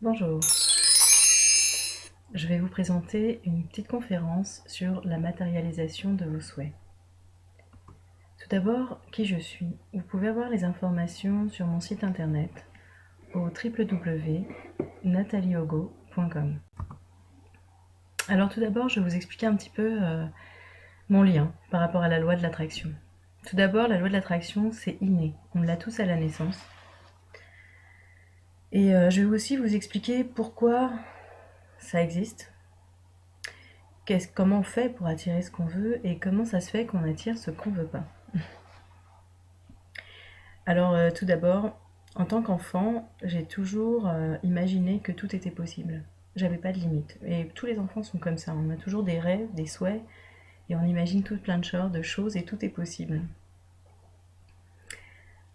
Bonjour, je vais vous présenter une petite conférence sur la matérialisation de vos souhaits. Tout d'abord, qui je suis. Vous pouvez avoir les informations sur mon site internet au www.natalieogo.com. Alors tout d'abord, je vais vous expliquer un petit peu mon lien par rapport à la loi de l'attraction. Tout d'abord, la loi de l'attraction, c'est inné. On l'a tous à la naissance. Et je vais aussi vous expliquer pourquoi ça existe, comment on fait pour attirer ce qu'on veut et comment ça se fait qu'on attire ce qu'on veut pas. Alors tout d'abord, en tant qu'enfant, j'ai toujours imaginé que tout était possible. J'avais pas de limite. Et tous les enfants sont comme ça. On a toujours des rêves, des souhaits, et on imagine tout plein de choses, et tout est possible.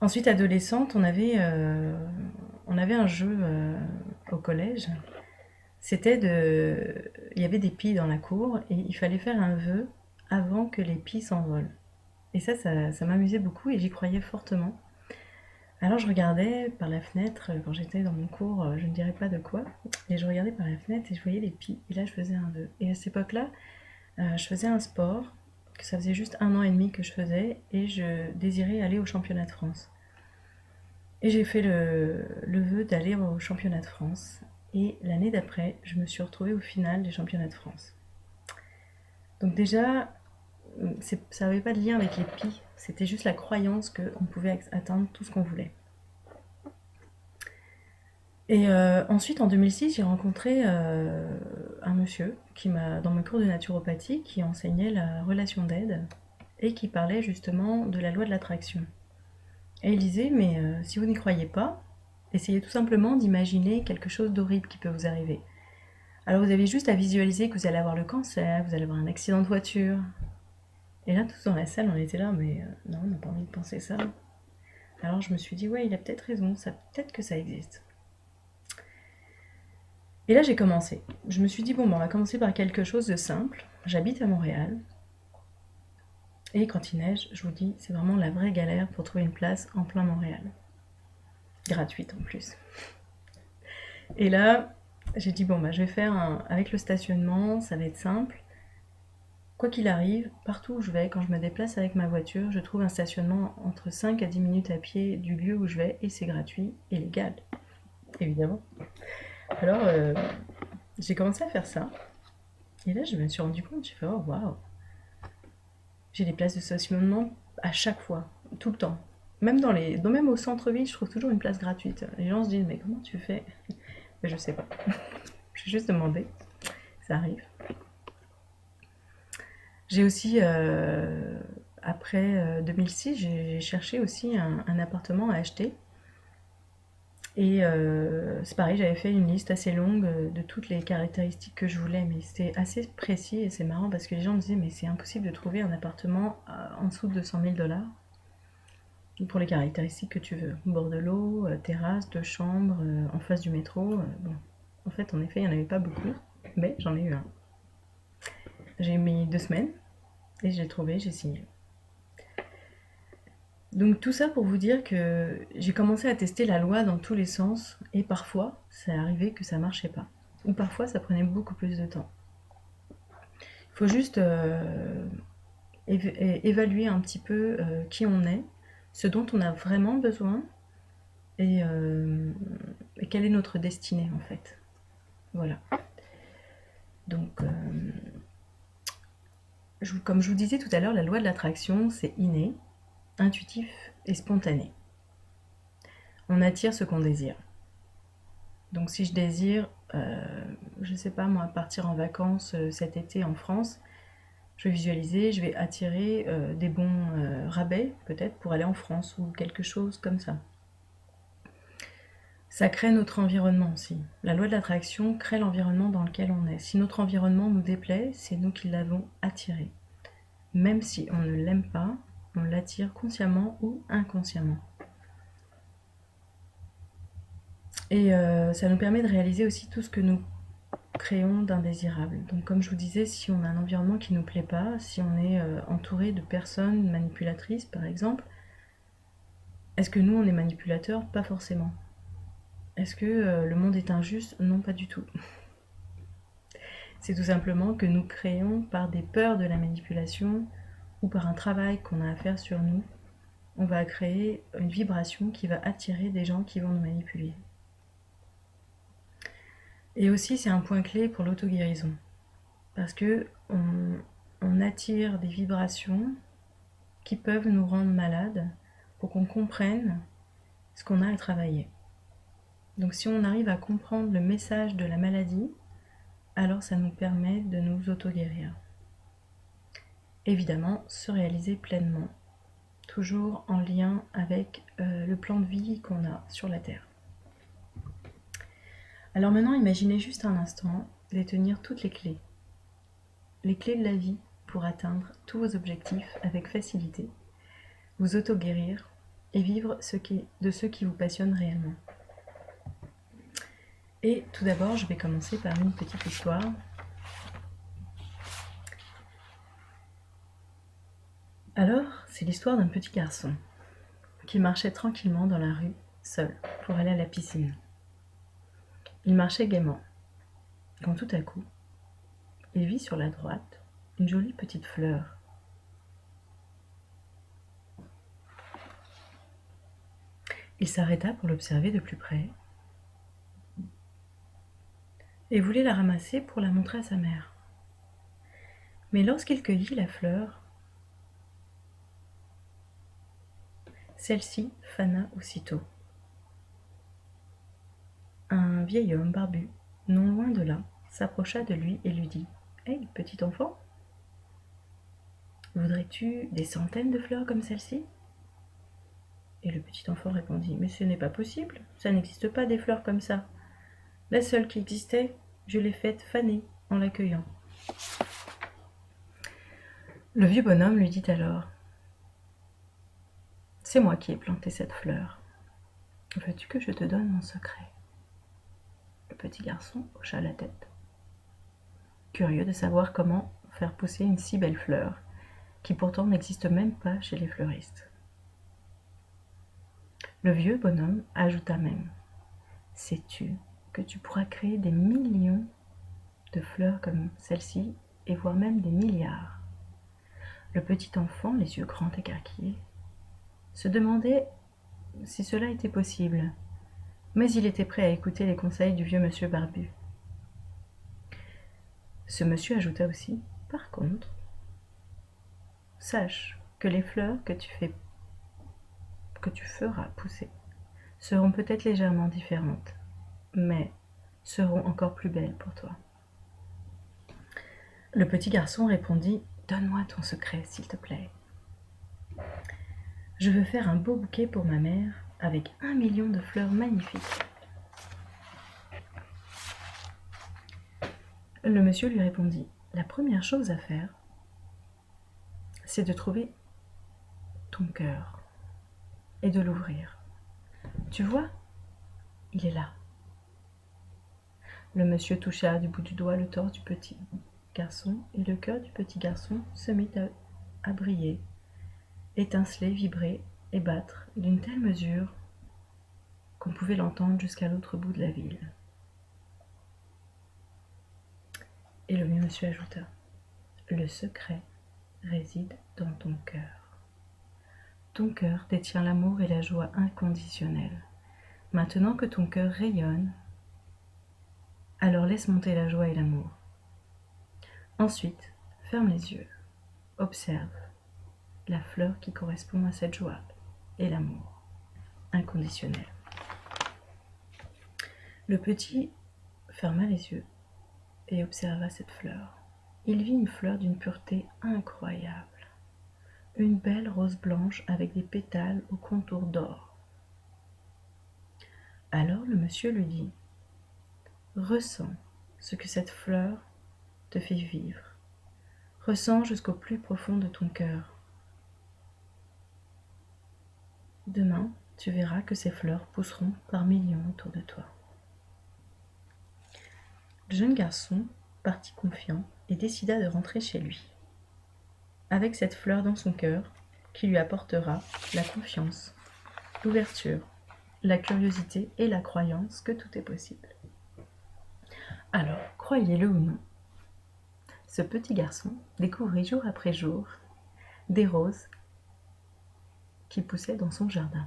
Ensuite, adolescente, on avait un jeu au collège. Il y avait des pies dans la cour, et il fallait faire un vœu avant que les pies s'envolent. Et ça m'amusait beaucoup, et j'y croyais fortement. Alors je regardais par la fenêtre, quand j'étais dans mon cours, je ne dirais pas de quoi, et je regardais par la fenêtre et je voyais les pies, et là je faisais un vœu. Et à cette époque-là, je faisais un sport, que ça faisait juste 1 an et demi que je faisais, et je désirais aller au championnat de France. Et j'ai fait le vœu d'aller au championnat de France, et l'année d'après, je me suis retrouvée au final des championnats de France. Donc déjà, ça n'avait pas de lien avec les pies, c'était juste la croyance qu'on pouvait atteindre tout ce qu'on voulait. Et ensuite, en 2006, j'ai rencontré un monsieur dans mes cours de naturopathie, qui enseignait la relation d'aide et qui parlait justement de la loi de l'attraction. Et il disait, mais si vous n'y croyez pas, essayez tout simplement d'imaginer quelque chose d'horrible qui peut vous arriver. Alors vous avez juste à visualiser que vous allez avoir le cancer, vous allez avoir un accident de voiture. Et là, tous dans la salle, on était là, mais non, on n'a pas envie de penser ça. Alors je me suis dit, ouais, il a peut-être raison, peut-être que ça existe. Et là, j'ai commencé. Je me suis dit, bon, on va commencer par quelque chose de simple. J'habite à Montréal. Et quand il neige, je vous dis, c'est vraiment la vraie galère pour trouver une place en plein Montréal. Gratuite en plus. Et là, j'ai dit, bon, je vais faire avec le stationnement, ça va être simple. Quoi qu'il arrive, partout où je vais, quand je me déplace avec ma voiture, je trouve un stationnement entre 5 à 10 minutes à pied du lieu où je vais, et c'est gratuit et légal, évidemment. Alors, j'ai commencé à faire ça. Et là, je me suis rendu compte, j'ai fait, oh waouh, j'ai des places de stationnement à chaque fois, tout le temps. Même au centre-ville, je trouve toujours une place gratuite. Les gens se disent, mais comment tu fais? Mais je sais pas. J'ai juste demandé. Ça arrive. J'ai aussi, après 2006, j'ai cherché aussi un appartement à acheter. Et c'est pareil, j'avais fait une liste assez longue de toutes les caractéristiques que je voulais, mais c'était assez précis et c'est marrant parce que les gens me disaient, mais c'est impossible de trouver un appartement en dessous de 200 000 dollars pour les caractéristiques que tu veux. Bord de l'eau, terrasse, 2 chambres, en face du métro. Bon. En fait, en effet, il n'y en avait pas beaucoup, mais j'en ai eu un. J'ai mis 2 semaines et j'ai trouvé, j'ai signé. Donc tout ça pour vous dire que j'ai commencé à tester la loi dans tous les sens et parfois, ça arrivait que ça marchait pas. Ou parfois, ça prenait beaucoup plus de temps. Il faut juste évaluer un petit peu qui on est, ce dont on a vraiment besoin et quelle est notre destinée en fait. Voilà. Donc, comme je vous disais tout à l'heure, la loi de l'attraction, c'est inné, intuitif et spontané. On attire ce qu'on désire. Donc si je désire, je sais pas moi, partir en vacances cet été en France, je vais visualiser, je vais attirer des bons rabais peut-être pour aller en France ou quelque chose comme ça. Ça crée notre environnement aussi. La loi de l'attraction crée l'environnement dans lequel on est. Si notre environnement nous déplaît, c'est nous qui l'avons attiré. Même si on ne l'aime pas, on l'attire consciemment ou inconsciemment. Et ça nous permet de réaliser aussi tout ce que nous créons d'indésirable. Donc comme je vous disais, si on a un environnement qui ne nous plaît pas, si on est entouré de personnes manipulatrices par exemple, est-ce que nous on est manipulateurs? Pas forcément. Est-ce que le monde est injuste? Non, pas du tout. C'est tout simplement que nous créons par des peurs de la manipulation ou par un travail qu'on a à faire sur nous, on va créer une vibration qui va attirer des gens qui vont nous manipuler. Et aussi, c'est un point clé pour l'auto-guérison. Parce que on attire des vibrations qui peuvent nous rendre malades pour qu'on comprenne ce qu'on a à travailler. Donc si on arrive à comprendre le message de la maladie, alors ça nous permet de nous auto-guérir. Évidemment, se réaliser pleinement, toujours en lien avec le plan de vie qu'on a sur la Terre. Alors maintenant, imaginez juste un instant détenir toutes les clés de la vie pour atteindre tous vos objectifs avec facilité, vous auto-guérir et vivre de ce qui vous passionne réellement. Et tout d'abord, je vais commencer par une petite histoire. Alors, c'est l'histoire d'un petit garçon qui marchait tranquillement dans la rue, seul, pour aller à la piscine. Il marchait gaiement, quand tout à coup, il vit sur la droite une jolie petite fleur. Il s'arrêta pour l'observer de plus près et voulait la ramasser pour la montrer à sa mère. Mais lorsqu'il cueillit la fleur, celle-ci fana aussitôt. Un vieil homme barbu, non loin de là, s'approcha de lui et lui dit « Hey, petit enfant, voudrais-tu des centaines de fleurs comme celle-ci » Et le petit enfant répondit « Mais ce n'est pas possible, ça n'existe pas des fleurs comme ça. La seule qui existait, je l'ai faite faner en l'accueillant. » Le vieux bonhomme lui dit alors « C'est moi qui ai planté cette fleur. Veux-tu que je te donne mon secret ?» Le petit garçon hocha la tête, curieux de savoir comment faire pousser une si belle fleur, qui pourtant n'existe même pas chez les fleuristes. Le vieux bonhomme ajouta même « Sais-tu que tu pourras créer des millions de fleurs comme celle-ci, et voire même des milliards ?» Le petit enfant, les yeux grands écarquillés, se demandait si cela était possible, mais il était prêt à écouter les conseils du vieux monsieur barbu. Ce monsieur ajouta aussi « Par contre, sache que les fleurs que tu feras pousser seront peut-être légèrement différentes, mais seront encore plus belles pour toi. » Le petit garçon répondit « Donne-moi ton secret, s'il te plaît. Je veux faire un beau bouquet pour ma mère avec 1 million de fleurs magnifiques. » Le monsieur lui répondit « La première chose à faire, c'est de trouver ton cœur et de l'ouvrir. Tu vois, il est là. » Le monsieur toucha du bout du doigt le torse du petit garçon et le cœur du petit garçon se mit à briller, étinceler, vibrer et battre d'une telle mesure qu'on pouvait l'entendre jusqu'à l'autre bout de la ville. Et le vieux monsieur ajouta « Le secret réside dans ton cœur. Ton cœur détient l'amour et la joie inconditionnelle. Maintenant que ton cœur rayonne, alors laisse monter la joie et l'amour. Ensuite, ferme les yeux, observe la fleur qui correspond à cette joie et l'amour inconditionnel. » Le petit ferma les yeux et observa cette fleur. Il vit une fleur d'une pureté incroyable, une belle rose blanche avec des pétales au contour d'or. Alors le monsieur lui dit « Ressens ce que cette fleur te fait vivre. Ressens jusqu'au plus profond de ton cœur. Demain, tu verras que ces fleurs pousseront par millions autour de toi. » Le jeune garçon partit confiant et décida de rentrer chez lui, avec cette fleur dans son cœur qui lui apportera la confiance, l'ouverture, la curiosité et la croyance que tout est possible. Alors, croyez-le ou non, ce petit garçon découvrit jour après jour des roses qui poussaient dans son jardin.